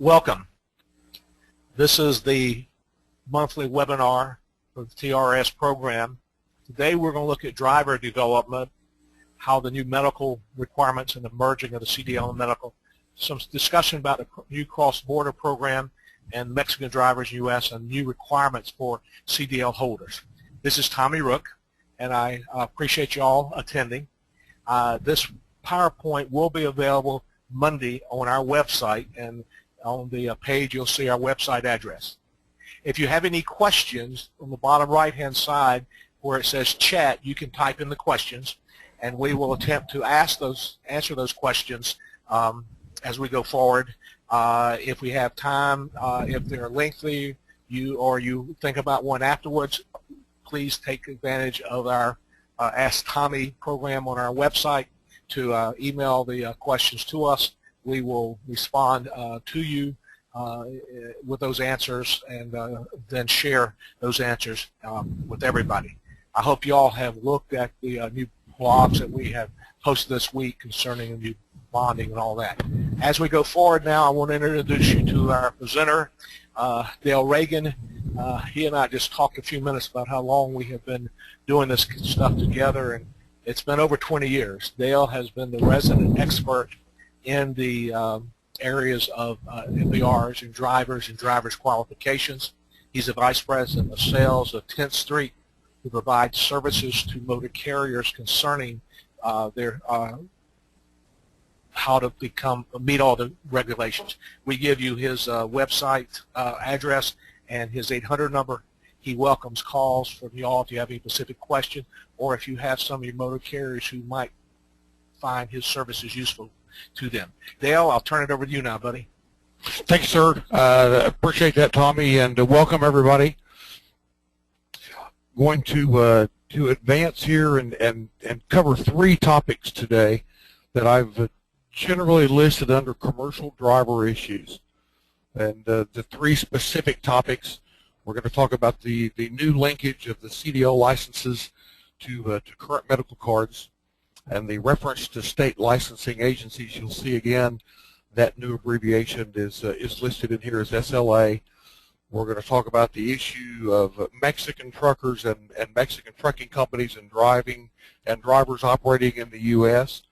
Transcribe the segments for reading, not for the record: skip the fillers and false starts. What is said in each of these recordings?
Welcome. This is the monthly webinar for the TRS program. Today we're going to look at driver development, how the new medical requirements and the merging of the CDL and medical, some discussion about the new cross-border program and Mexican drivers in the U.S. and new requirements for CDL holders. This is Tommy Ruke, and I appreciate you all attending. This PowerPoint will be available Monday on our website, and on the page you'll see our website address. If you have any questions, on the bottom right-hand side where it says chat, you can type in the questions, and we will attempt to answer those questions as we go forward. If we have time, if they're lengthy, you think about one afterwards, please take advantage of our Ask Tommy program on our website to email the questions to us. We will respond to you with those answers and then share those answers with everybody. I hope you all have looked at the new blogs that we have posted this week concerning the new bonding and all that. As we go forward now, I want to introduce you to our presenter, Dale Reagan. He and I just talked a few minutes about how long we have been doing this stuff together, and it's been over 20 years. Dale has been the resident expert in the areas of MVRs and drivers qualifications. He's the Vice President of Sales of Tenstreet, who provides services to motor carriers concerning their how to meet all the regulations. We give you his website address and his 800 number. He welcomes calls from you all if you have any specific question, or if you have some of your motor carriers who might find his services useful to them. Dale, I'll turn it over to you now, buddy. Thanks, sir. Appreciate that, Tommy, and welcome everybody. Going to advance here and cover three topics today that I've generally listed under commercial driver issues. And the three specific topics, we're going to talk about the new linkage of the CDL licenses to current medical cards, and the reference to state licensing agencies. You'll see again that new abbreviation is listed in here as SLA. We're going to talk about the issue of Mexican truckers and Mexican trucking companies and drivers operating in the U.S.,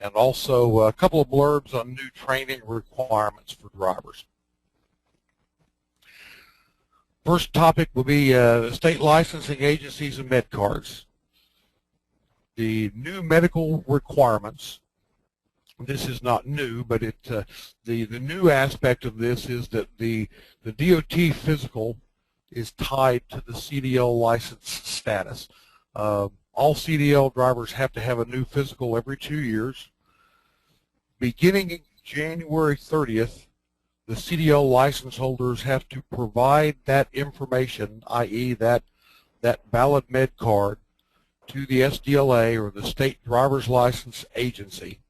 and also a couple of blurbs on new training requirements for drivers. First topic will be state licensing agencies and med cards. The new medical requirements, this is not new, but the new aspect of this is that the DOT physical is tied to the CDL license status. All CDL drivers have to have a new physical every 2 years. Beginning January 30th, the CDL license holders have to provide that information, i.e. that valid med card, to the SDLA or the state driver's license agency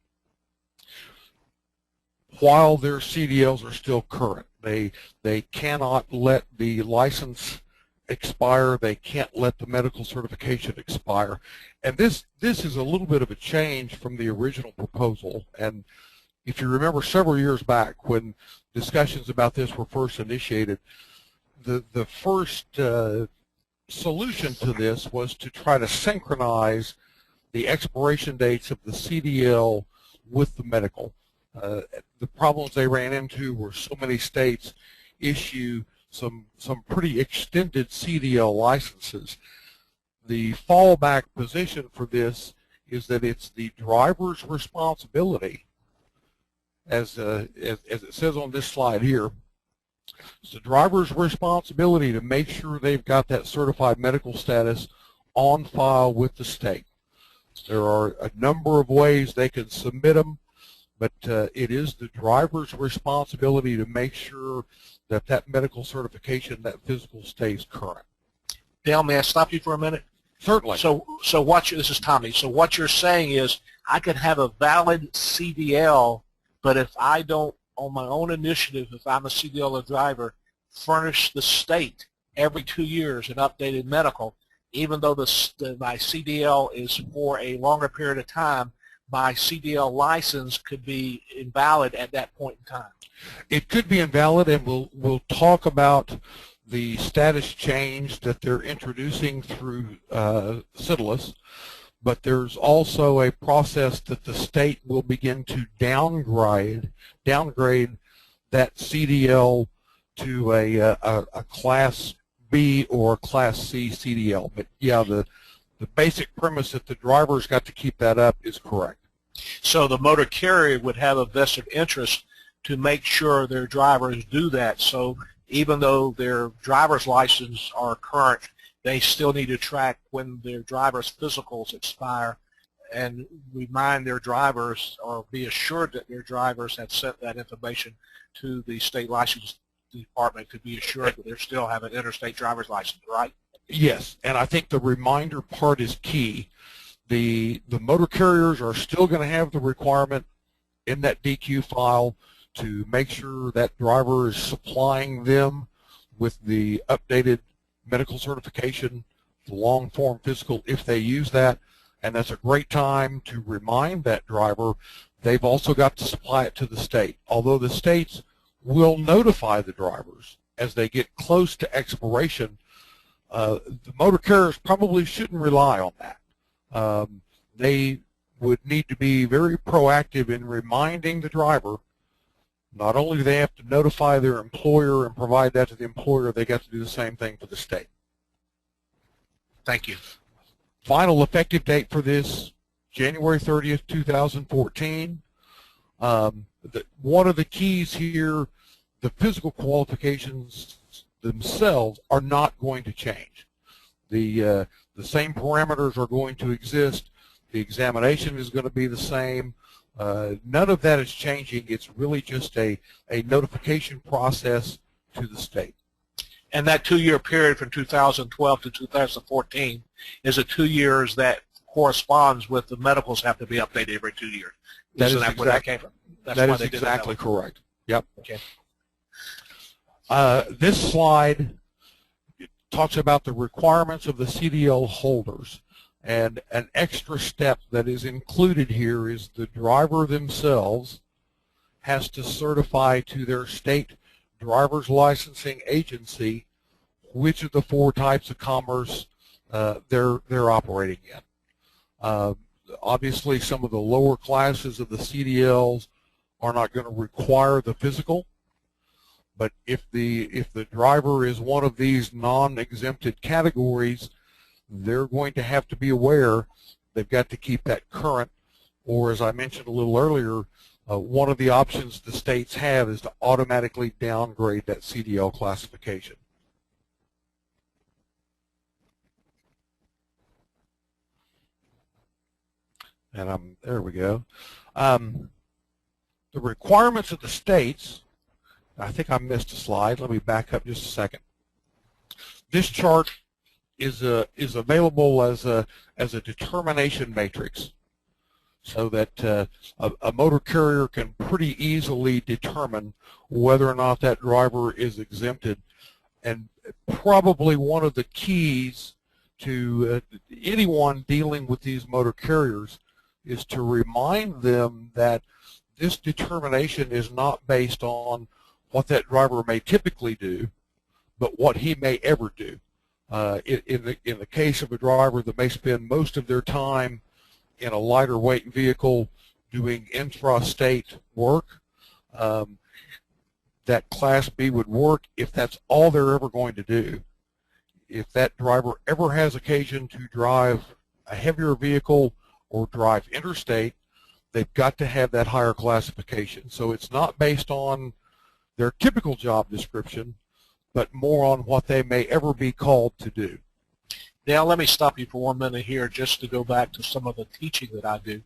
while their CDLs are still current. They cannot let the license expire. They can't let the medical certification expire. And this is a little bit of a change from the original proposal. And if you remember several years back when discussions about this were first initiated, the first solution to this was to try to synchronize the expiration dates of the CDL with the medical. The problems they ran into were so many states issue some pretty extended CDL licenses. The fallback position for this is that it's the driver's responsibility, as it says on this slide here. It's the driver's responsibility to make sure they've got that certified medical status on file with the state. There are a number of ways they can submit them, but it is the driver's responsibility to make sure that that medical certification, that physical, stays current. Dale, may I stop you for a minute? Certainly. So this is Tommy. So what you're saying is I could have a valid CDL, but if I don't, on my own initiative, if I'm a CDL driver, furnish the state every 2 years an updated medical, even though my CDL is for a longer period of time, my CDL license could be invalid at that point in time. It could be invalid, and we'll talk about the status change that they're introducing through CDLS, but there's also a process that the state will begin to downgrade that CDL to a Class B or Class C CDL. But yeah, the basic premise that the driver's got to keep that up is correct. So the motor carrier would have a vested interest to make sure their drivers do that. So even though their driver's license are current, they still need to track when their driver's physicals expire and remind their drivers or be assured that their drivers have sent that information to the state license department to be assured that they still have an interstate driver's license, right? Yes, and I think the reminder part is key. The motor carriers are still going to have the requirement in that DQ file to make sure that driver is supplying them with the updated medical certification, the long form physical if they use that, and that's a great time to remind that driver they've also got to supply it to the state. Although the states will notify the drivers as they get close to expiration, the motor carriers probably shouldn't rely on that. They would need to be very proactive in reminding the driver. Not only do they have to notify their employer and provide that to the employer, they got to do the same thing for the state. Thank you. Final effective date for this, January 30th, 2014. One of the keys here, the physical qualifications themselves are not going to change. The same parameters are going to exist. The examination is going to be the same. None of that is changing. It's really just a notification process to the state. And that 2-year period from 2012 to 2014 is a 2 years that corresponds with the medicals have to be updated every 2 years. That Isn't is that where that came from? That's that why is they did exactly that correct. Yep. Okay. This slide talks about the requirements of the CDL holders. And an extra step that is included here is the driver themselves has to certify to their state driver's licensing agency which of the 4 types of commerce they're operating in. Obviously, some of the lower classes of the CDLs are not going to require the physical, but if the driver is one of these non-exempted categories, they're going to have to be aware they've got to keep that current, or as I mentioned a little earlier, one of the options the states have is to automatically downgrade that CDL classification. And there we go. The requirements of the states, I think I missed a slide. Let me back up just a second. This chart is available as a determination matrix, so that a motor carrier can pretty easily determine whether or not that driver is exempted. And probably one of the keys to anyone dealing with these motor carriers is to remind them that this determination is not based on what that driver may typically do, but what he may ever do. In the case of a driver that may spend most of their time in a lighter weight vehicle doing intrastate work, that Class B would work if that's all they're ever going to do. If that driver ever has occasion to drive a heavier vehicle or drive interstate, they've got to have that higher classification. So it's not based on their typical job description, but more on what they may ever be called to do. Now let me stop you for 1 minute here just to go back to some of the teaching that I do.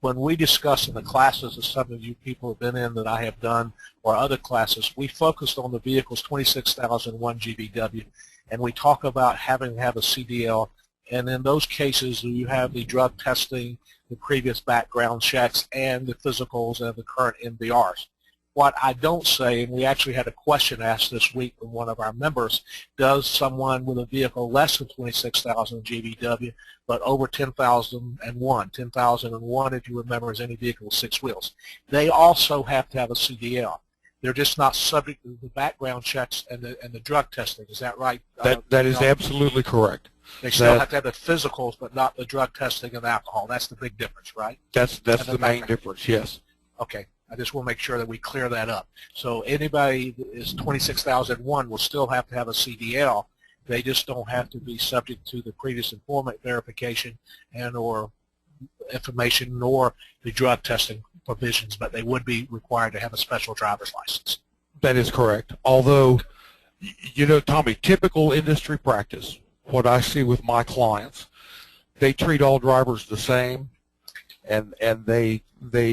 When we discuss in the classes that some of you people have been in that I have done or other classes, we focused on the vehicles 26,001 GVW, and we talk about having to have a CDL, and in those cases you have the drug testing, the previous background checks, and the physicals and the current MVRs. What I don't say, and we actually had a question asked this week from one of our members, does someone with a vehicle less than 26,000 GVW but over 10,001, 10,001 if you remember is any vehicle with 6 wheels, they also have to have a CDL. They're just not subject to the background checks and the drug testing. Is that right? That is absolutely correct. They still have to have the physicals, but not the drug testing and alcohol. That's the big difference, right? That's the main difference, yes. Okay. I just want to make sure that we clear that up. So anybody that is 26,001 will still have to have a CDL. They just don't have to be subject to the previous employment verification and or information nor the drug testing provisions, but they would be required to have a special driver's license. That is correct. Although, you know, Tommy, typical industry practice, what I see with my clients, they treat all drivers the same, and they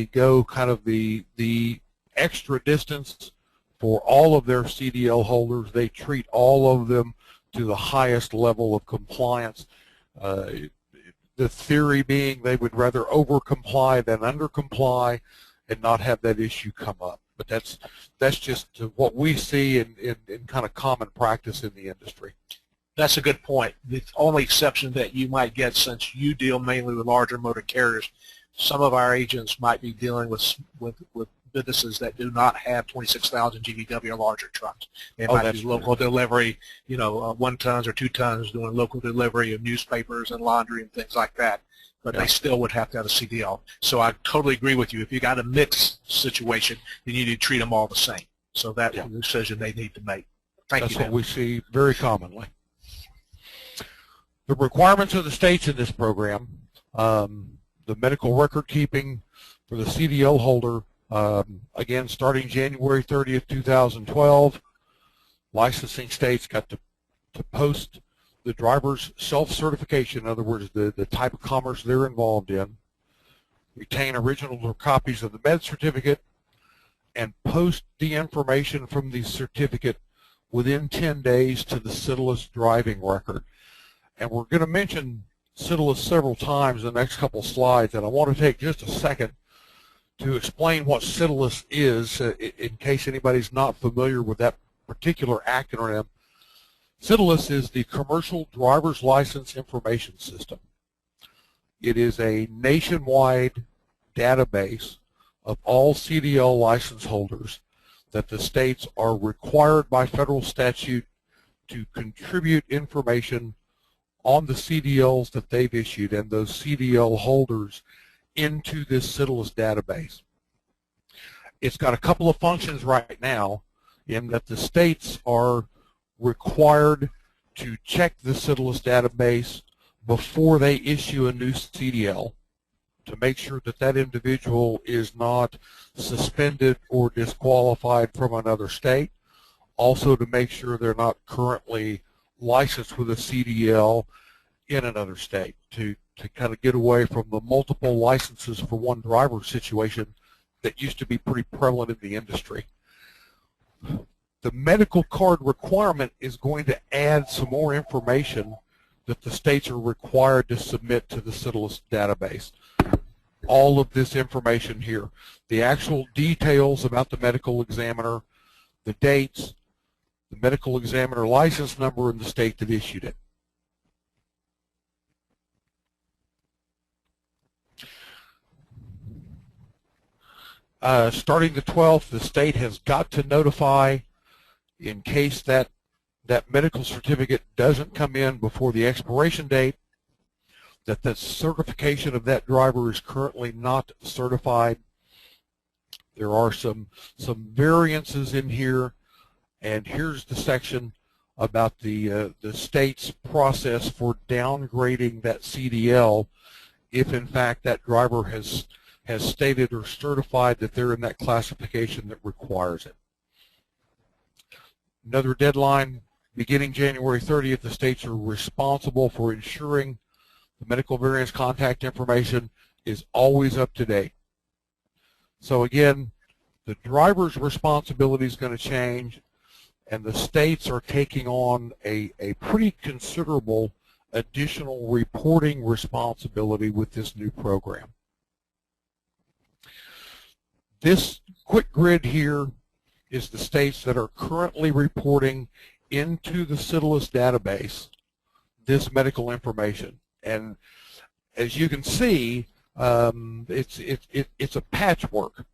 go kind of the extra distance for all of their CDL holders. They treat all of them to the highest level of compliance. The theory being they would rather over-comply than under-comply and not have that issue come up. But that's just what we see in kind of common practice in the industry. That's a good point. The only exception that you might get, since you deal mainly with larger motor carriers, some of our agents might be dealing with businesses that do not have 26,000 GVW or larger trucks. They might do local delivery, you know, 1 tons or 2 tons, doing local delivery of newspapers and laundry and things like that. But they still would have to have a CDL. So I totally agree with you. If you got a mixed situation, then you need to treat them all the same. So that's the decision they need to make. Thank you. That's what we see very commonly. The requirements of the states in this program, the medical record keeping for the CDL holder, again, starting January 30th, 2012, licensing states got to post the driver's self-certification, in other words, the type of commerce they're involved in, retain original copies of the med certificate, and post the information from the certificate within 10 days to the CITLS driving record. And we're going to mention CITLS several times in the next couple slides, and I want to take just a second to explain what CITLS is in case anybody's not familiar with that particular acronym. CITLS is the Commercial Driver's License Information System. It is a nationwide database of all CDL license holders that the states are required by federal statute to contribute information on the CDLs that they've issued and those CDL holders into this CITLS database. It's got a couple of functions right now in that the states are required to check the CITLS database before they issue a new CDL to make sure that that individual is not suspended or disqualified from another state. Also to make sure they're not currently licensed with a CDL in another state to kind of get away from the multiple licenses for one driver situation that used to be pretty prevalent in the industry. The medical card requirement is going to add some more information that the states are required to submit to the CITLS database. All of this information here, the actual details about the medical examiner, the dates, the medical examiner license number, and the state that issued it. Starting the 12th, the state has got to notify, in case that medical certificate doesn't come in before the expiration date, that the certification of that driver is currently not certified. There are some variances in here, and here's the section about the state's process for downgrading that CDL if in fact that driver has stated or certified that they're in that classification that requires it. Another deadline, beginning January 30th, the states are responsible for ensuring the medical variance contact information is always up to date. So again, the driver's responsibility is going to change, and the states are taking on a pretty considerable additional reporting responsibility with this new program. This quick grid here is the states that are currently reporting into the CDLS database this medical information. And as you can see, it's a patchwork.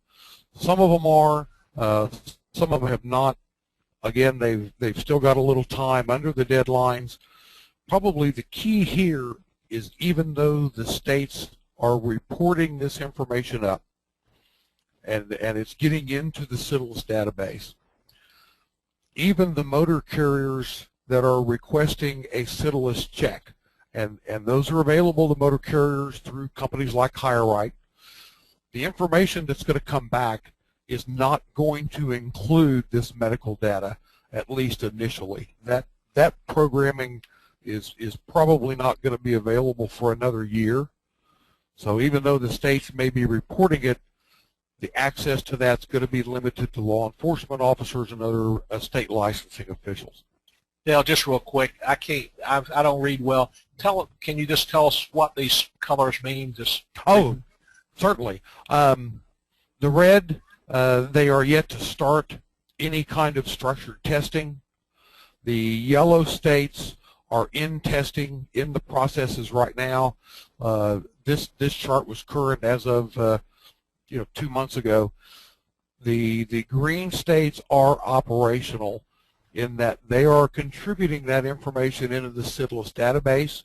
Some of them are, some of them have not. Again, they've still got a little time under the deadlines. Probably the key here is, even though the states are reporting this information up and it's getting into the CDLS database, even the motor carriers that are requesting a CDLS check, and those are available to motor carriers through companies like HireRight, the information that's going to come back is not going to include this medical data, at least initially. That programming is probably not going to be available for another year. So even though the states may be reporting it, the access to that's going to be limited to law enforcement officers and other state licensing officials. Dale, just real quick, I don't read well. Can you just tell us what these colors mean? Oh, certainly. The red, they are yet to start any kind of structured testing. The yellow states are in testing, in the processes right now. This chart was current as of 2 months ago. The green states are operational in that they are contributing that information into the CDLS database.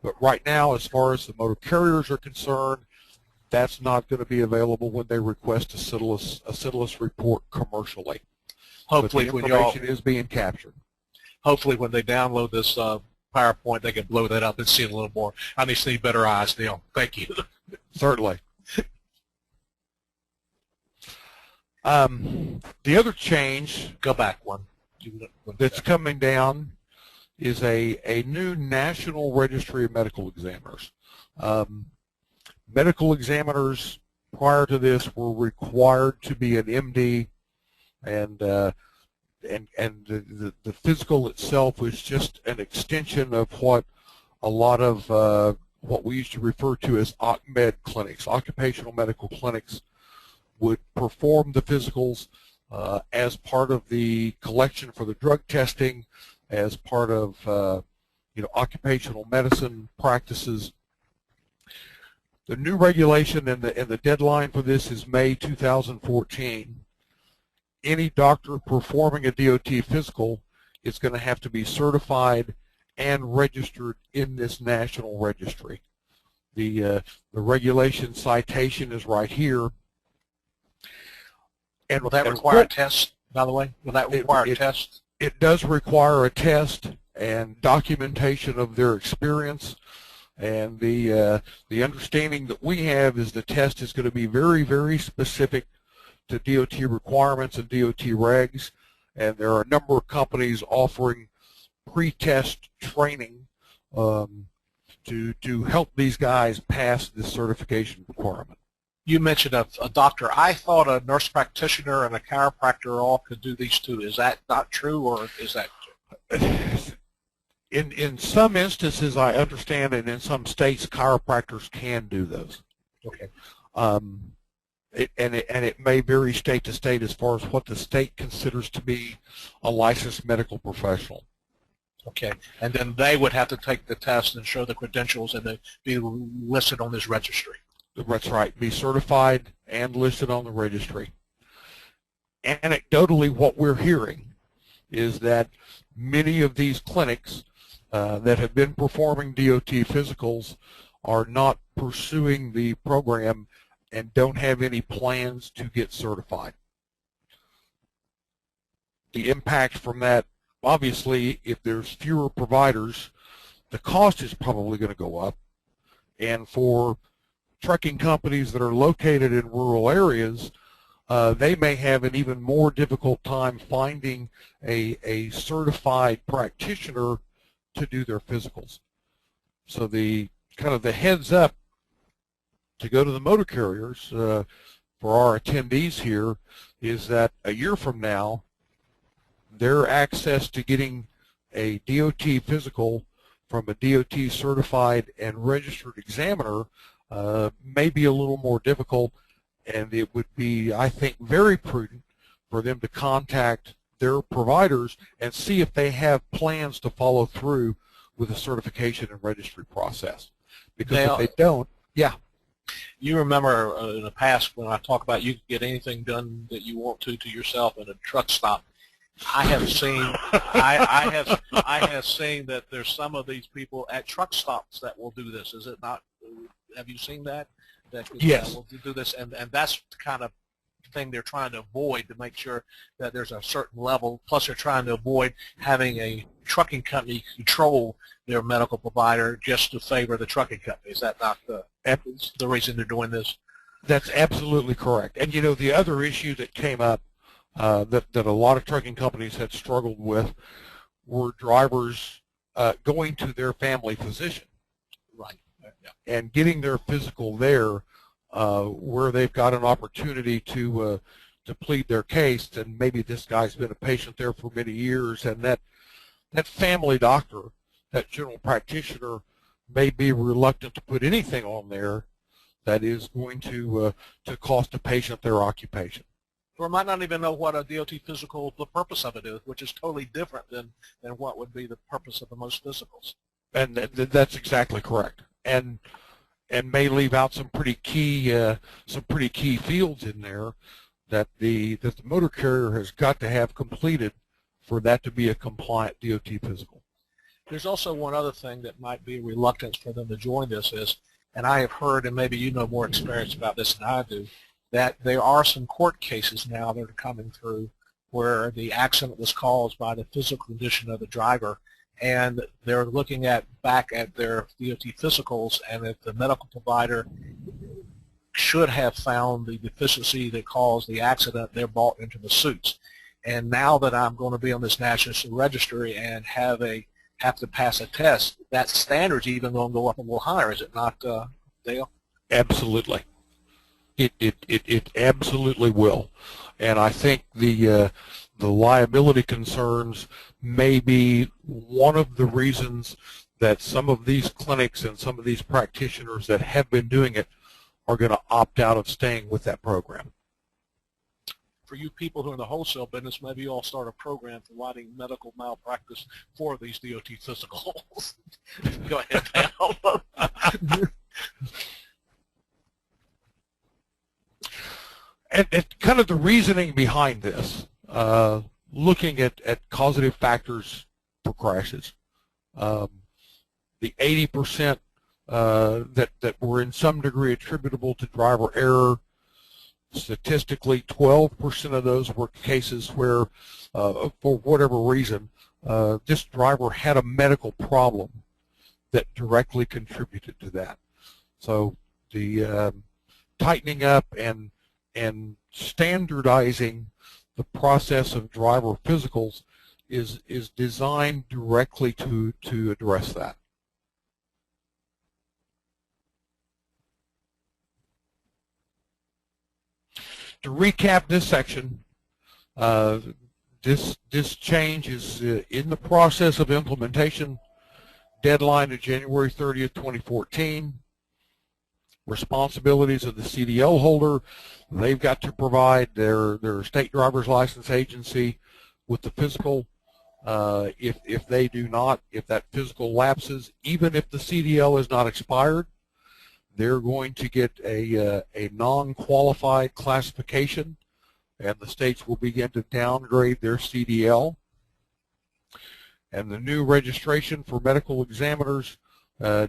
But right now, as far as the motor carriers are concerned, that's not going to be available when they request a CDLS report commercially. Hopefully, but the information is being captured. Hopefully, when they download this PowerPoint, they can blow that up and see it a little more. I need to see better eyes, Neil. Thank you. Certainly. The other change, go back one, that's coming down is a new national registry of medical examiners. Medical examiners prior to this were required to be an MD, and the physical itself was just an extension of what a lot of what we used to refer to as OCMED clinics, occupational medical clinics, would perform the physicals as part of the collection for the drug testing, as part of occupational medicine practices. The new regulation and the deadline for this is May 2014. Any doctor performing a DOT physical is going to have to be certified and registered in this national registry. The regulation citation is right here. And will that require a test, by the way? Will that require a test? It does require a test and documentation of their experience. And the understanding that we have is the test is going to be very, very specific to DOT requirements and DOT regs. And there are a number of companies offering pre-test training to help these guys pass this certification requirement. You mentioned a doctor. I thought a nurse practitioner and a chiropractor all could do these too. Is that not true, or is that true? In some instances, I understand, and in some states, chiropractors can do those. Okay. It may vary state to state as far as what the state considers to be a licensed medical professional. Okay, and then they would have to take the test and show the credentials and they be listed on this registry. That's right, be certified and listed on the registry. Anecdotally, what we're hearing is that many of these clinics that have been performing DOT physicals are not pursuing the program and don't have any plans to get certified. The impact from that, obviously, if there's fewer providers, the cost is probably going to go up. And for trucking companies that are located in rural areas, they may have an even more difficult time finding a certified practitioner to do their physicals. So the kind of the heads up to go to the motor carriers for our attendees here is that a year from now, their access to getting a DOT physical from a DOT certified and registered examiner may be a little more difficult, and it would be, I think, very prudent for them to contact their providers and see if they have plans to follow through with the certification and registry process. Because if they don't, yeah. You remember in the past when I talk about you can get anything done that you want to yourself in a truck stop. I have seen I have seen that there's some of these people at truck stops that will do this. Is it not? Have you seen that? Yes. That will do this, and that's the kind of thing they're trying to avoid, to make sure that there's a certain level. Plus, they're trying to avoid having a trucking company control their medical provider just to favor the trucking company. Is that not the reason they're doing this? That's absolutely correct. And you know, the other issue that came up that a lot of trucking companies had struggled with were drivers going to their family physician, right, yeah, and getting their physical there, where they've got an opportunity to plead their case, and maybe this guy's been a patient there for many years, and that family doctor, that general practitioner, may be reluctant to put anything on there that is going to cost a patient their occupation. Or might not even know what a DOT physical, the purpose of it is, which is totally different than what would be the purpose of the most physicals. And that's exactly correct. And may leave out some pretty key fields in there that the motor carrier has got to have completed for that to be a compliant DOT physical. There's also one other thing that might be a reluctance for them to join this is, and I have heard, and maybe you know more experience about this than I do, that there are some court cases now that are coming through where the accident was caused by the physical condition of the driver, and they're looking back at their DOT physicals, and if the medical provider should have found the deficiency that caused the accident, they're brought into the suits. And now that I'm going to be on this National Registry and have to pass a test, that standard's even going to go up a little higher, is it not, Dale? Absolutely. It absolutely will. And I think the liability concerns may be one of the reasons that some of these clinics and some of these practitioners that have been doing it are going to opt out of staying with that program. For you people who are in the wholesale business, maybe you'll start a program providing medical malpractice for these DOT physicals. Go ahead, Dale. And kind of the reasoning behind this, looking at causative factors for crashes, the 80% that were in some degree attributable to driver error. Statistically, 12% of those were cases where, for whatever reason, this driver had a medical problem that directly contributed to that. So the tightening up and standardizing the process of driver physicals is designed directly to address that. To recap this section, this change is in the process of implementation. Deadline of January 30th, 2014. Responsibilities of the CDL holder: they've got to provide their state driver's license agency with the physical. If they do not, if that physical lapses, even if the CDL is not expired, they're going to get a non-qualified classification, and the states will begin to downgrade their CDL. And the new registration for medical examiners,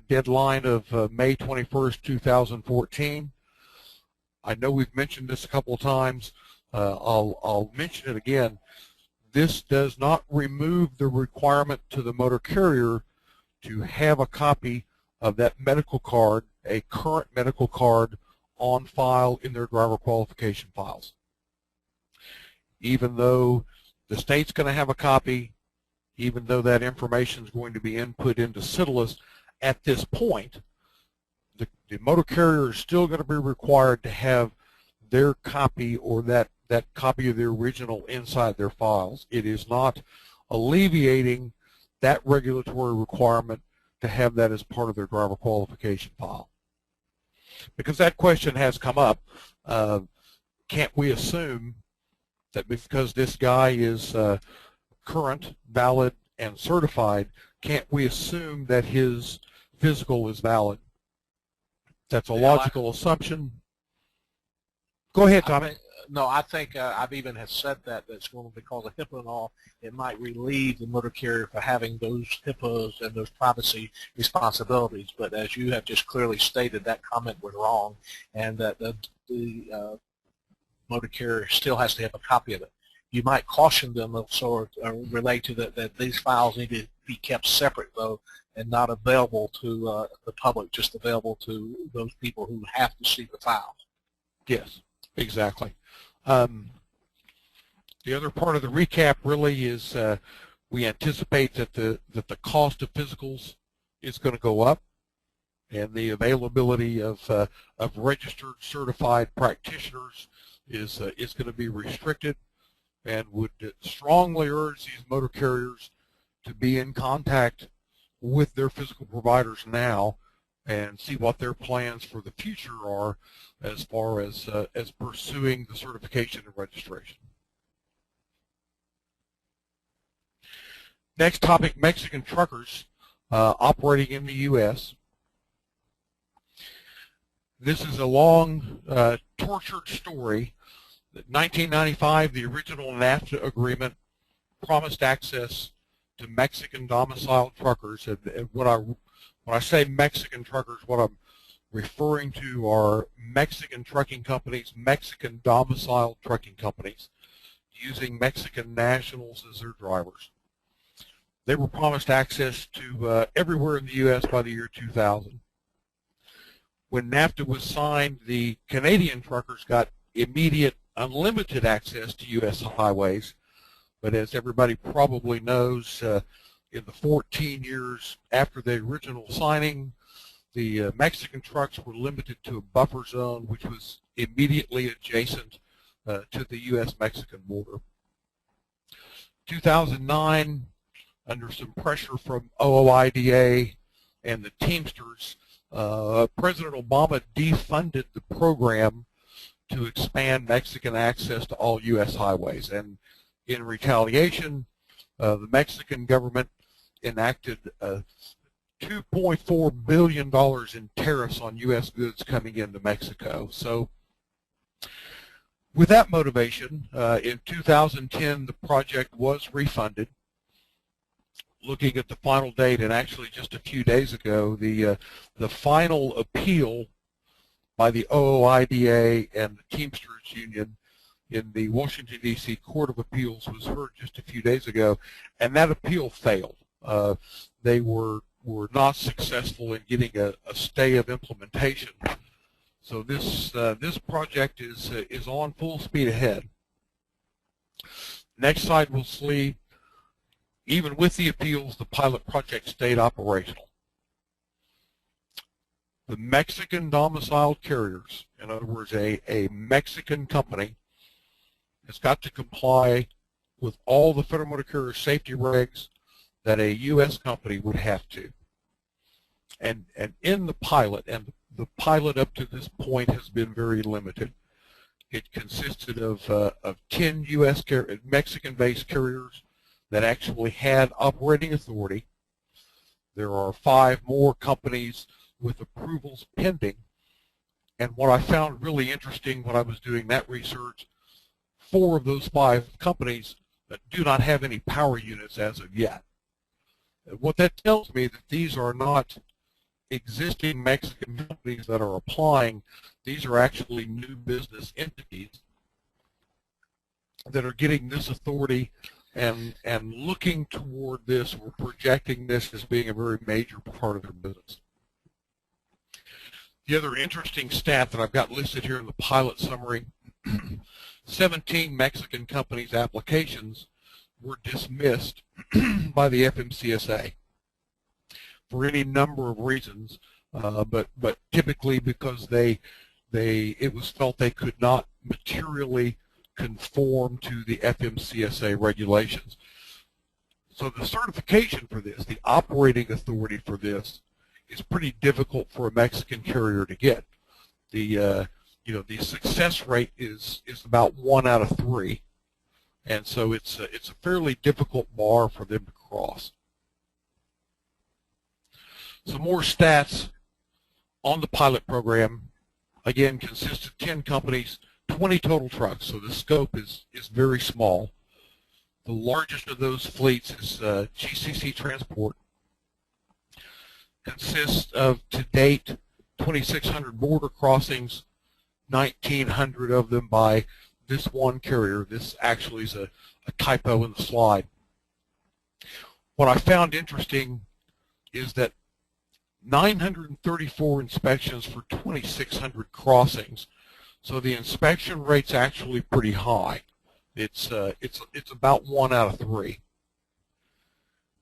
deadline of May 21st, 2014. I know we've mentioned this a couple of times. I'll mention it again. This does not remove the requirement to the motor carrier to have a copy of that medical card, a current medical card, on file in their driver qualification files. Even though the state's going to have a copy, even though that information is going to be input into CDLs, at this point, the motor carrier is still going to be required to have their copy, or that copy of the original, inside their files. It is not alleviating that regulatory requirement to have that as part of their driver qualification file. Because that question has come up, Can't we assume that because this guy is current, valid, and certified, can't we assume that his physical is valid? That's a logical assumption. Go ahead, Tommy. I think I've even have said that it's going to be called a HIPAA and all. It might relieve the motor carrier for having those HIPAAs and those privacy responsibilities. But as you have just clearly stated, that comment was wrong, and that the motor carrier still has to have a copy of it. You might caution them or relate to that these files need to be kept separate, though, and not available to the public, just available to those people who have to see the files. Yes, exactly. The other part of the recap really is we anticipate that the cost of physicals is going to go up, and the availability of registered, certified practitioners is going to be restricted, and would strongly urge these motor carriers to be in contact with their physical providers now and see what their plans for the future are as far as pursuing the certification and registration. Next topic, Mexican truckers operating in the U.S. This is a long, tortured story. In 1995, the original NAFTA agreement promised access to Mexican domiciled truckers. And when I say Mexican truckers, what I'm referring to are Mexican trucking companies, Mexican domiciled trucking companies, using Mexican nationals as their drivers. They were promised access to everywhere in the U.S. by the year 2000. When NAFTA was signed, the Canadian truckers got immediate, unlimited access to U.S. highways. But as everybody probably knows, in the 14 years after the original signing, the Mexican trucks were limited to a buffer zone, which was immediately adjacent to the U.S.-Mexican border. 2009, under some pressure from OOIDA and the Teamsters, President Obama defunded the program to expand Mexican access to all U.S. highways. And in retaliation, the Mexican government enacted $2.4 billion in tariffs on U.S. goods coming into Mexico. So with that motivation, in 2010, the project was refunded. Looking at the final date, and actually just a few days ago, the final appeal by the OOIDA and the Teamsters Union in the Washington, D.C. Court of Appeals was heard just a few days ago, and that appeal failed. They were not successful in getting a stay of implementation. So this project is on full speed ahead. Next slide we'll see, even with the appeals, the pilot project stayed operational. The Mexican domiciled carriers, in other words, a Mexican company, has got to comply with all the Federal Motor Carrier safety regs that a U.S. company would have to. And in the pilot, and the pilot up to this point has been very limited. It consisted of 10 U.S. Mexican-based carriers that actually had operating authority. There are 5 more companies with approvals pending. And what I found really interesting when I was doing that research, 4 of those 5 companies that do not have any power units as of yet. And what that tells me that these are not existing Mexican companies that are applying. These are actually new business entities that are getting this authority and looking toward this or projecting this as being a very major part of their business. The other interesting stat that I've got listed here in the pilot summary, 17 Mexican companies' applications were dismissed by the FMCSA for any number of reasons, but typically because it was felt they could not materially conform to the FMCSA regulations. So the certification for this, the operating authority for this, is pretty difficult for a Mexican carrier to get. The the success rate is about 1 out of 3, and so it's a fairly difficult bar for them to cross. Some more stats on the pilot program. Again, consists of 10 companies, 20 total trucks, so the scope is very small. The largest of those fleets is GCC Transport. Consists of, to date, 2,600 border crossings, 1,900 of them by this one carrier. This actually is a typo in the slide. What I found interesting is that 934 inspections for 2,600 crossings. So the inspection rate's actually pretty high. It's about 1 out of 3.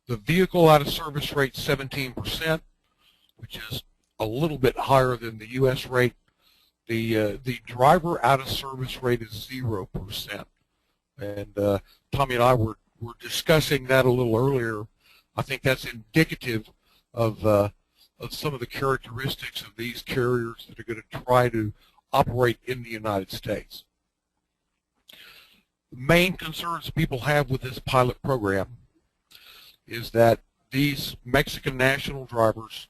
The vehicle out of service rate 17%, which is a little bit higher than the U.S. rate. The driver out of service rate is 0%. And Tommy and I were discussing that a little earlier. I think that's indicative of some of the characteristics of these carriers that are going to try to operate in the United States. The main concerns people have with this pilot program is that these Mexican national drivers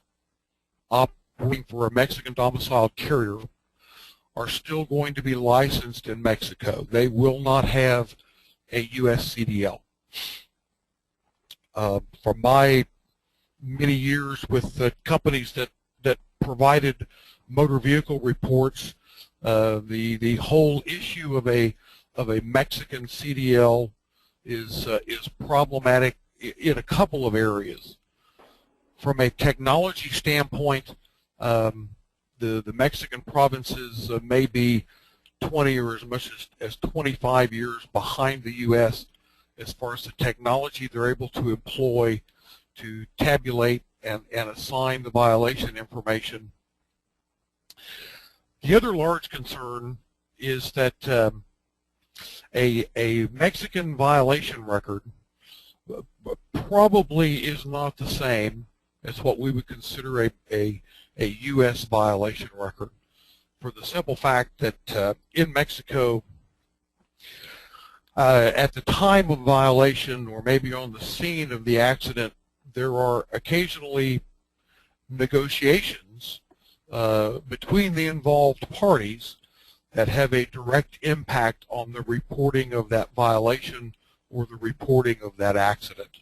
operating for a Mexican domiciled carrier are still going to be licensed in Mexico. They will not have a U.S. CDL. From my many years with companies that provided motor vehicle reports, the whole issue of a Mexican CDL is problematic in a couple of areas. From a technology standpoint, the Mexican provinces may be 20 or as much as 25 years behind the U.S. as far as the technology they're able to employ to tabulate and assign the violation information. The other large concern is that a Mexican violation record probably is not the same as what we would consider a U.S. violation record, for the simple fact that in Mexico, at the time of violation or maybe on the scene of the accident, there are occasionally negotiations between the involved parties that have a direct impact on the reporting of that violation or the reporting of that accident.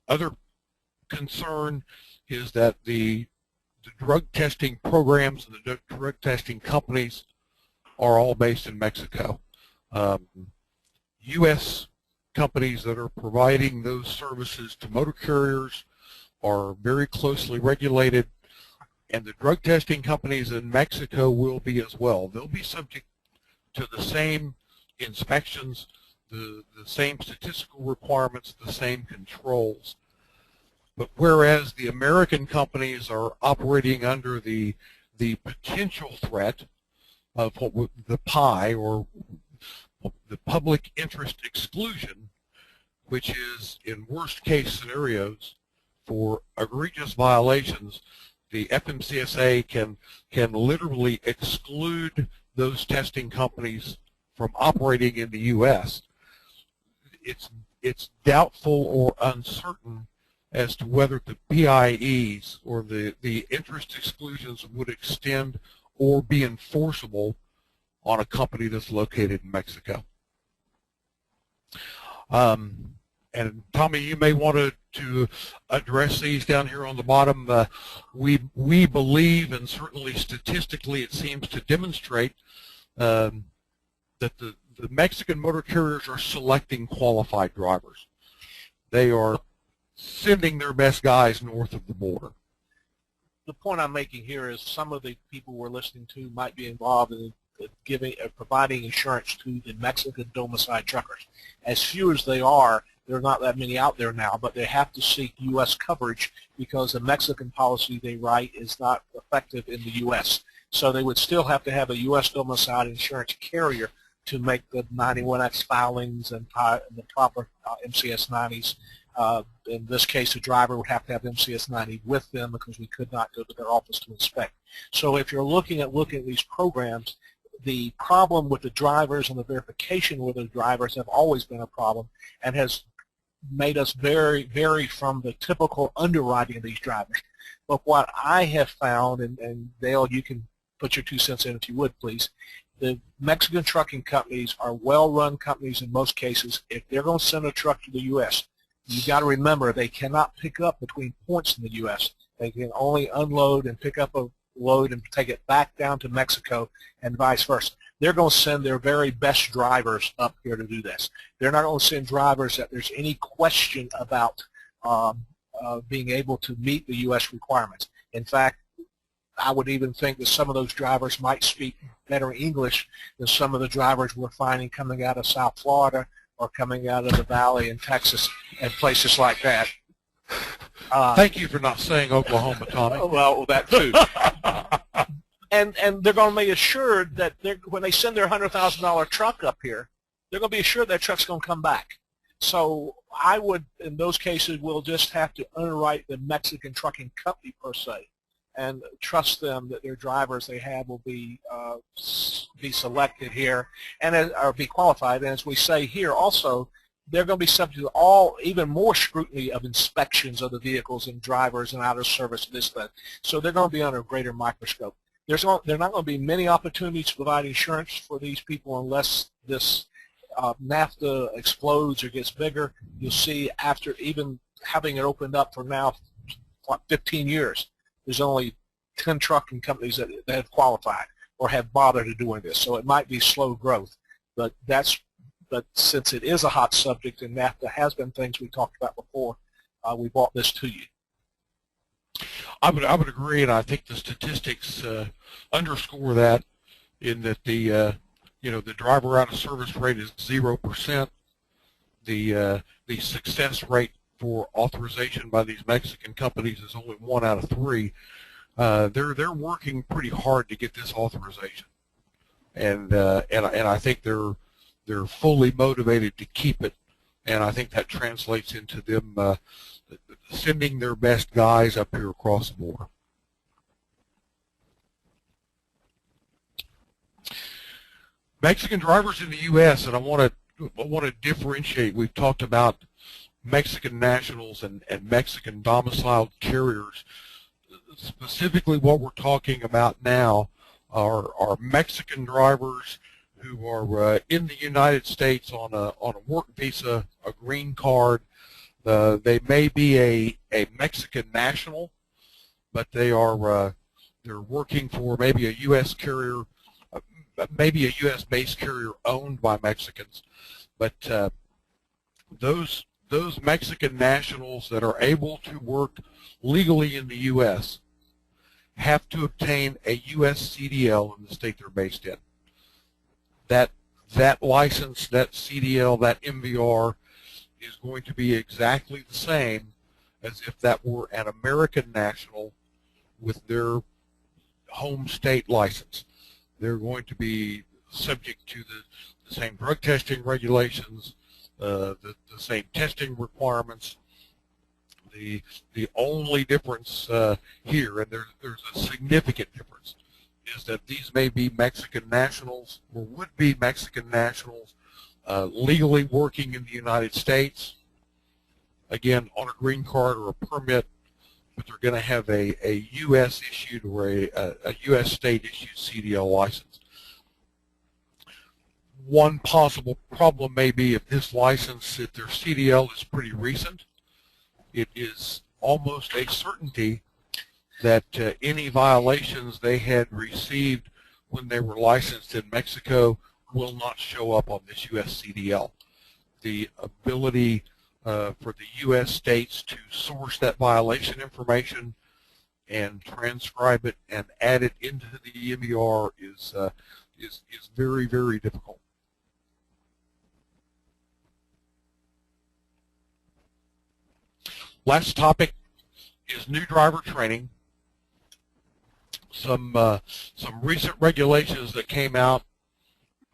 Other concern is that the drug testing programs and the drug testing companies are all based in Mexico. U.S. companies that are providing those services to motor carriers are very closely regulated, and the drug testing companies in Mexico will be as well. They'll be subject to the same inspections, the same statistical requirements, the same controls. But whereas the American companies are operating under the potential threat of the PI, or the public interest exclusion, which is in worst case scenarios for egregious violations, the FMCSA can literally exclude those testing companies from operating in the U.S. It's doubtful or uncertain as to whether the PIEs or the interest exclusions would extend or be enforceable on a company that's located in Mexico. And Tommy, you may want to address these down here on the bottom. We believe, and certainly statistically it seems to demonstrate, that the Mexican motor carriers are selecting qualified drivers. They are sending their best guys north of the border. The point I'm making here is some of the people we're listening to might be involved in providing insurance to the Mexican domiciled truckers. As few as they are, there are not that many out there now, but they have to seek U.S. coverage because the Mexican policy they write is not effective in the U.S. So they would still have to have a U.S. domiciled insurance carrier to make the 91X filings and the proper MCS 90s In this case, the driver would have to have MCS 90 with them because we could not go to their office to inspect. So if you're looking at these programs, the problem with the drivers and the verification with the drivers have always been a problem and has made us vary from the typical underwriting of these drivers. But what I have found, and Dale, you can put your 2 cents in if you would, please, the Mexican trucking companies are well-run companies in most cases. If they're going to send a truck to the U.S., you got to remember they cannot pick up between points in the U.S. They can only unload and pick up a load and take it back down to Mexico and vice versa. They're going to send their very best drivers up here to do this. They're not going to send drivers that there's any question about being able to meet the U.S. requirements. In fact, I would even think that some of those drivers might speak better English than some of the drivers we're finding coming out of South Florida or coming out of the Valley in Texas and places like that. Thank you for not saying Oklahoma, Tommy. Well, that too. And they're going to be assured that when they send their $100,000 truck up here, they're going to be assured that truck's going to come back. So I would, in those cases, we'll just have to underwrite the Mexican trucking company per se, and trust them that their drivers they have will be selected here and or be qualified. And as we say here, also they're going to be subject to even more scrutiny of inspections of the vehicles and drivers and out of service this that. So they're going to be under a greater microscope. There are not going to be many opportunities to provide insurance for these people unless this NAFTA explodes or gets bigger. You'll see after even having it opened up for now, what, 15 years, there's only 10 trucking companies that have qualified or have bothered to doing this. So it might be slow growth, but since it is a hot subject and NAFTA has been things we talked about before, we brought this to you. I would agree, and I think the statistics underscore that, in that the the driver out of service rate is 0%. The success rate for authorization by these Mexican companies is only 1 out of 3. They're working pretty hard to get this authorization, and I think they're fully motivated to keep it, and I think that translates into them sending their best guys up here across the border. Mexican drivers in the U.S., and I want to differentiate. We've talked about Mexican nationals and Mexican domiciled carriers. Specifically, what we're talking about now are Mexican drivers who are in the United States on a work visa, a green card. They may be a Mexican national, but they're working for maybe a U.S. carrier, maybe a U.S.-based carrier owned by Mexicans. But those Mexican nationals that are able to work legally in the U.S. have to obtain a U.S. CDL in the state they're based in. That license, that CDL, that MVR is going to be exactly the same as if that were an American national with their home state license. They're going to be subject to the same drug testing regulations, the same testing requirements. The only difference here, and there's a significant difference, is that these may be Mexican nationals or would be Mexican nationals legally working in the United States, again on a green card or a permit, but they're going to have a U.S. issued or a U.S. state issued CDL license. One possible problem may be if this license, if their CDL is pretty recent, it is almost a certainty that any violations they had received when they were licensed in Mexico will not show up on this U.S. CDL. The ability for the U.S. states to source that violation information and transcribe it and add it into the MVR is very, very difficult. Last topic is new driver training. Some recent regulations that came out,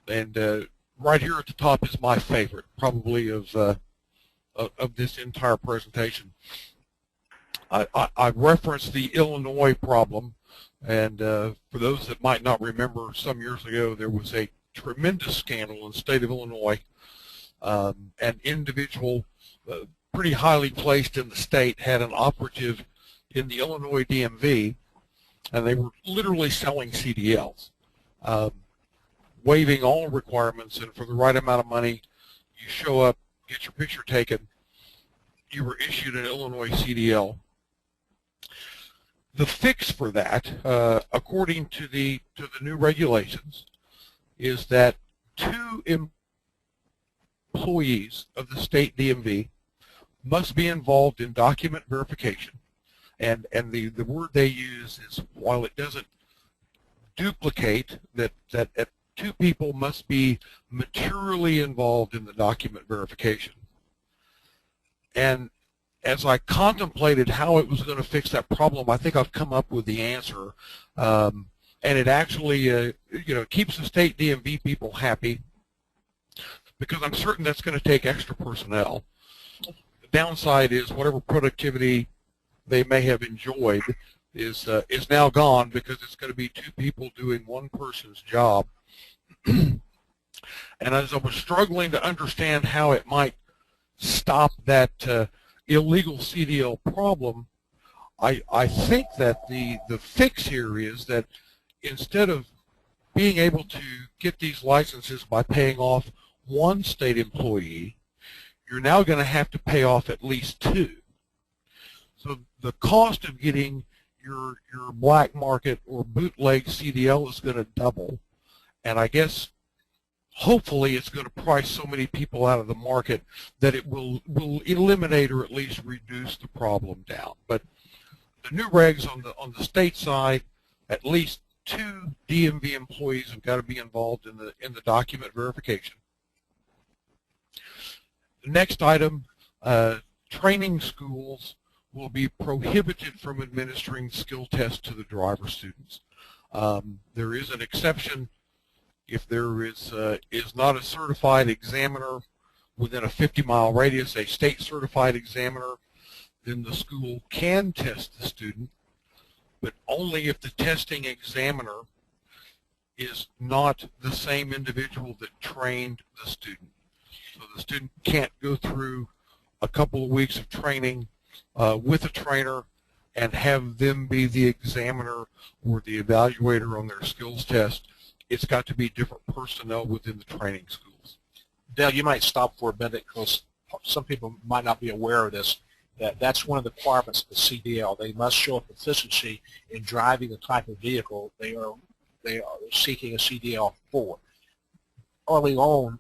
and right here at the top is my favorite, probably of of this entire presentation. I referenced the Illinois problem, and for those that might not remember, some years ago there was a tremendous scandal in the state of Illinois. An individual pretty highly placed in the state had an operative in the Illinois DMV, and they were literally selling CDLs, waiving all requirements, and for the right amount of money, you show up, get your picture taken, you were issued an Illinois CDL. The fix for that, according to the new regulations, is that 2 employees of the state DMV must be involved in document verification, and the word they use is, while it doesn't duplicate, that 2 people must be materially involved in the document verification. And as I contemplated how it was going to fix that problem, I think I've come up with the answer, and it actually keeps the state DMV people happy, because I'm certain that's going to take extra personnel. The downside is whatever productivity they may have enjoyed is now gone, because it's going to be 2 people doing one person's job. And as I was struggling to understand how it might stop that illegal CDL problem, I think that the fix here is that instead of being able to get these licenses by paying off one state employee, you're now going to have to pay off at least 2. So the cost of getting your black market or bootleg CDL is going to double, and I guess hopefully it's going to price so many people out of the market that it will eliminate or at least reduce the problem down. But the new regs on the state side, at least 2 DMV employees have got to be involved in the document verification. The next item, training schools will be prohibited from administering skill tests to the driver students. There is an exception if there is not a certified examiner within a 50-mile radius, a state certified examiner, then the school can test the student, but only if the testing examiner is not the same individual that trained the student. So the student can't go through a couple of weeks of training with a trainer and have them be the examiner or the evaluator on their skills test. It's got to be different personnel within the training schools. Dale, you might stop for a minute, because some people might not be aware of this. That's one of the requirements of the CDL. They must show a proficiency in driving the type of vehicle they are seeking a CDL for. Early on,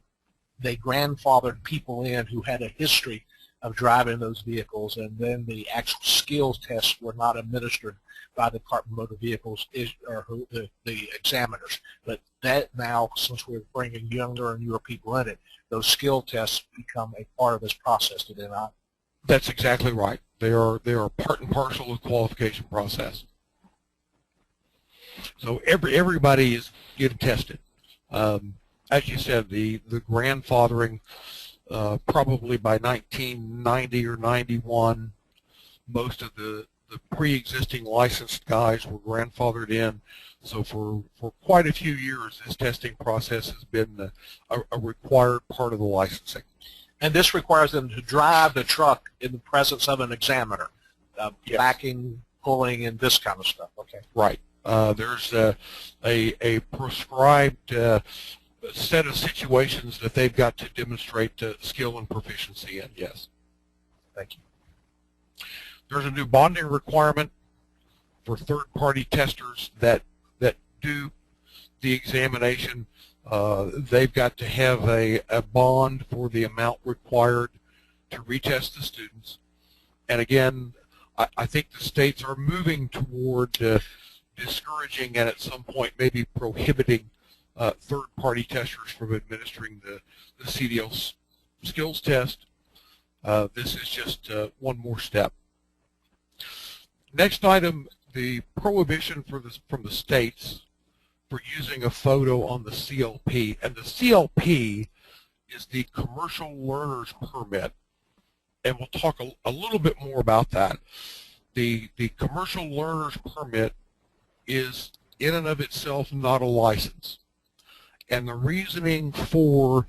they grandfathered people in who had a history of driving those vehicles, and then the actual skills tests were not administered by the Department of Motor Vehicles or the examiners. But that now, since we're bringing younger and newer people in it, those skill tests become a part of this process, do they not? That's exactly right. They are part and parcel of the qualification process. So everybody is getting tested. As you said, the grandfathering, probably by 1990 or 91, most of the pre-existing licensed guys were grandfathered in. So for quite a few years, this testing process has been a required part of the licensing. And this requires them to drive the truck in the presence of an examiner, Yes. backing, pulling, and this kind of stuff. Okay. Right. There's a prescribed set of situations that they've got to demonstrate skill and proficiency in, yes. Thank you. There's a new bonding requirement for third-party testers that do the examination. They've got to have a bond for the amount required to retest the students. And again, I think the states are moving toward discouraging and at some point maybe prohibiting third-party testers from administering the CDL skills test. This is just one more step. Next item, the prohibition from the states for using a photo on the CLP. And the CLP is the Commercial Learner's Permit. and we'll talk a little bit more about that. The commercial learner's permit is in and of itself not a license. And the reasoning for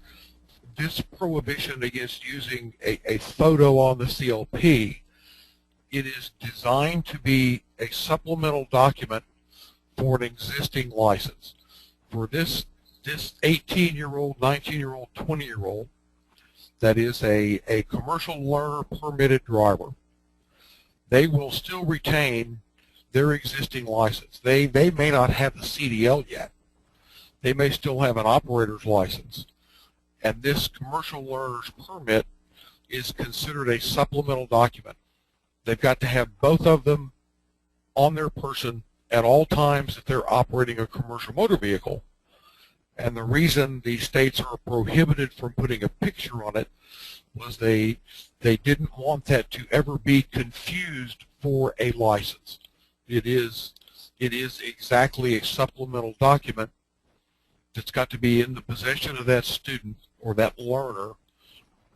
this prohibition against using a photo on the CLP, it is designed to be a supplemental document for an existing license. For this 18-year-old, 19-year-old, 20-year-old, that is a commercial learner permitted driver, they will still retain their existing license. They may not have the CDL yet. They may still have an operator's license. And this commercial learner's permit is considered a supplemental document. They've got to have both of them on their person at all times that they're operating a commercial motor vehicle. And the reason these states are prohibited from putting a picture on it was they didn't want that to ever be confused for a license. It is exactly a supplemental document that's got to be in the possession of that student or that learner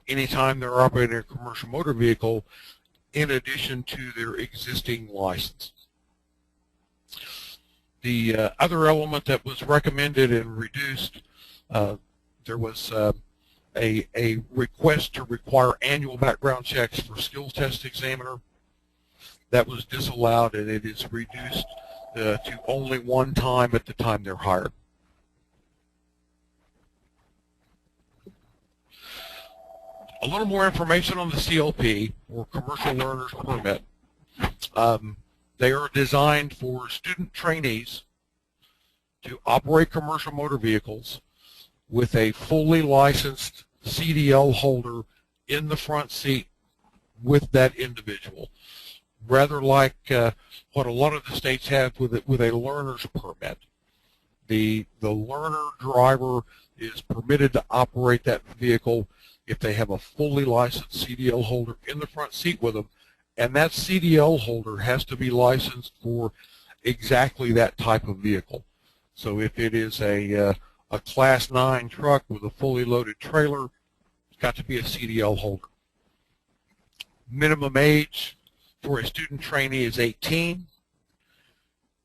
anytime they're operating a commercial motor vehicle, in addition to their existing license. The other element that was recommended and reduced, there was a request to require annual background checks for skills test examiner. That was disallowed, and it is reduced to only one time at the time they're hired. A little more information on the CLP, or Commercial Learner's Permit. They are designed for student trainees to operate commercial motor vehicles with a fully licensed CDL holder in the front seat with that individual, rather like what a lot of the states have with a learner's permit. The learner driver is permitted to operate that vehicle if they have a fully licensed CDL holder in the front seat with them, and that CDL holder has to be licensed for exactly that type of vehicle. So if it is a Class 9 truck with a fully loaded trailer, it's got to be a CDL holder. Minimum age for a student trainee is 18.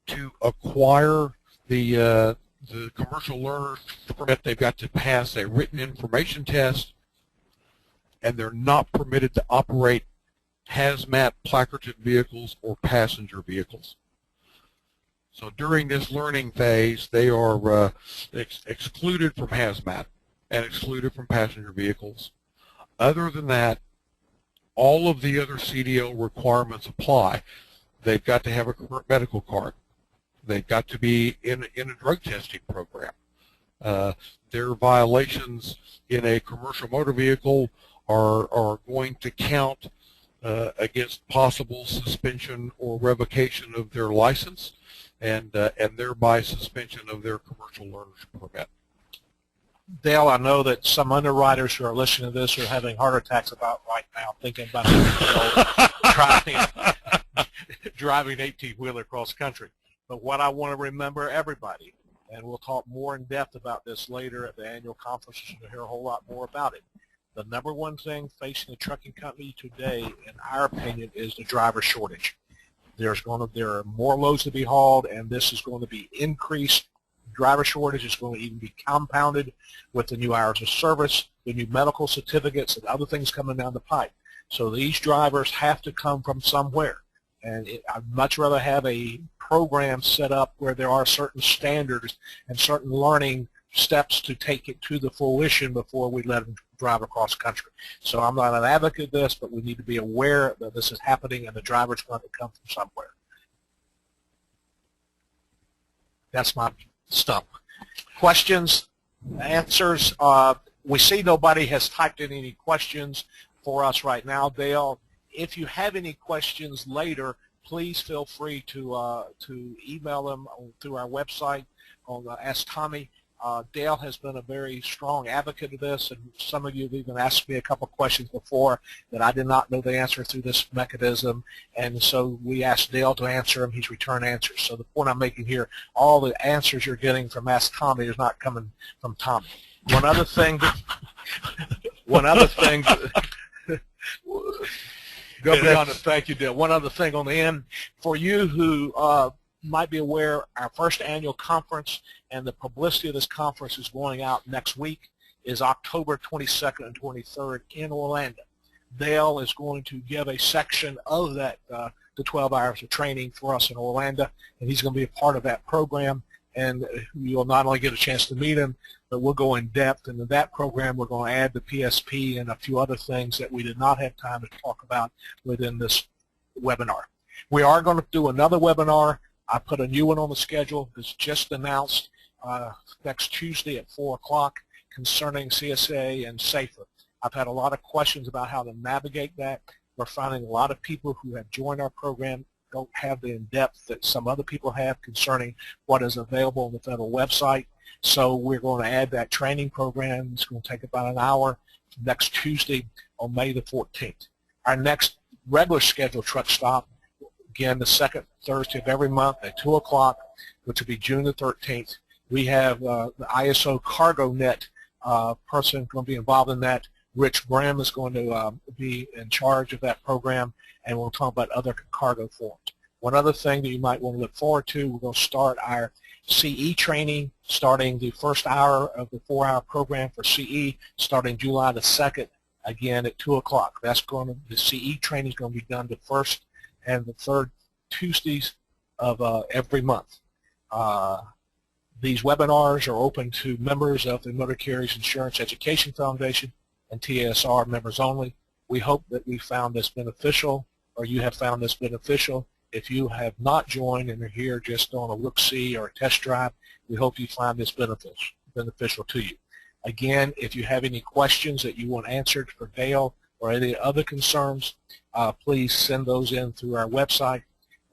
To acquire the commercial learner's permit, they've got to pass a written information test, and they're not permitted to operate hazmat placarded vehicles or passenger vehicles. So during this learning phase, they are excluded from hazmat and excluded from passenger vehicles. Other than that, all of the other CDL requirements apply. They've got to have a current medical card. They've got to be in a drug testing program. Their violations in a commercial motor vehicle are going to count against possible suspension or revocation of their license, and thereby suspension of their commercial learner's permit. Dale, I know that some underwriters who are listening to this are having heart attacks about right now, thinking about driving 18-wheeler across country. But what I want to remember everybody, and we'll talk more in depth about this later at the annual conference, you'll hear a whole lot more about it. The number one thing facing the trucking company today, in our opinion, is the driver shortage. There are more loads to be hauled, and this is going to be increased. Driver shortage is going to even be compounded with the new hours of service, the new medical certificates, and other things coming down the pipe. So these drivers have to come from somewhere. And I'd much rather have a program set up where there are certain standards and certain learning steps to take it to the fruition before we let them drive across country. So I'm not an advocate of this, but we need to be aware that this is happening and the driver's going to come from somewhere. That's my stump. Questions, answers? We see nobody has typed in any questions for us right now. Dale, if you have any questions later, please feel free to email them through our website on Ask Tommy. Dale has been a very strong advocate of this, and some of you have even asked me a couple of questions before that I did not know the answer through this mechanism, and so we asked Dale to answer them. He's returned answers. So the point I'm making here, all the answers you're getting from Ask Tommy is not coming from Tommy. One other thing Go beyond it. Thank you, Dale. One other thing on the end. For you who might be aware, our first annual conference and the publicity of this conference is going out next week is October 22nd and 23rd in Orlando. Dale is going to give a section of that, the 12 hours of training for us in Orlando, and he's going to be a part of that program. And you'll not only get a chance to meet him, but we'll go in depth. And in that program, we're going to add the PSP and a few other things that we did not have time to talk about within this webinar. We are going to do another webinar. I put a new one on the schedule. It's just announced next Tuesday at 4 o'clock concerning CSA and SAFER. I've had a lot of questions about how to navigate that. We're finding a lot of people who have joined our program don't have the in-depth that some other people have concerning what is available on the federal website. So we're going to add that training program. It's going to take about an hour next Tuesday on May the 14th. Our next regular scheduled truck stop, again, the second Thursday of every month at 2 o'clock, which will be June the 13th. We have the ISO CargoNet person going to be involved in that. Rich Bram is going to be in charge of that program, and we'll talk about other cargo forms. One other thing that you might want to look forward to, we're going to start our CE training starting the first hour of the 4-hour program for CE starting July the 2nd, again at 2 o'clock. That's going to, the CE training is going to be done the first and the third Tuesdays of every month. These webinars are open to members of the Motor Carriers Insurance Education Foundation and TSR members only. We hope that we found this beneficial, or you have found this beneficial. If you have not joined and are here just on a look-see or a test drive, we hope you find this beneficial to you. Again, if you have any questions that you want answered for Dale or any other concerns, please send those in through our website.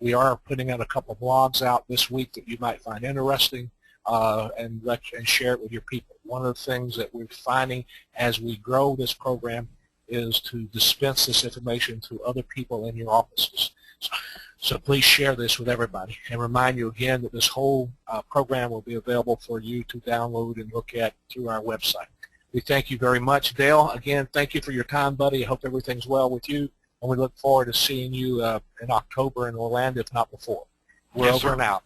We are putting out a couple of blogs out this week that you might find interesting. And share it with your people. One of the things that we're finding as we grow this program is to dispense this information to other people in your offices. So please share this with everybody, and remind you again that this whole program will be available for you to download and look at through our website. We thank you very much. Dale, again, thank you for your time, buddy. I hope everything's well with you, and we look forward to seeing you in October in Orlando, if not before. We're over and out.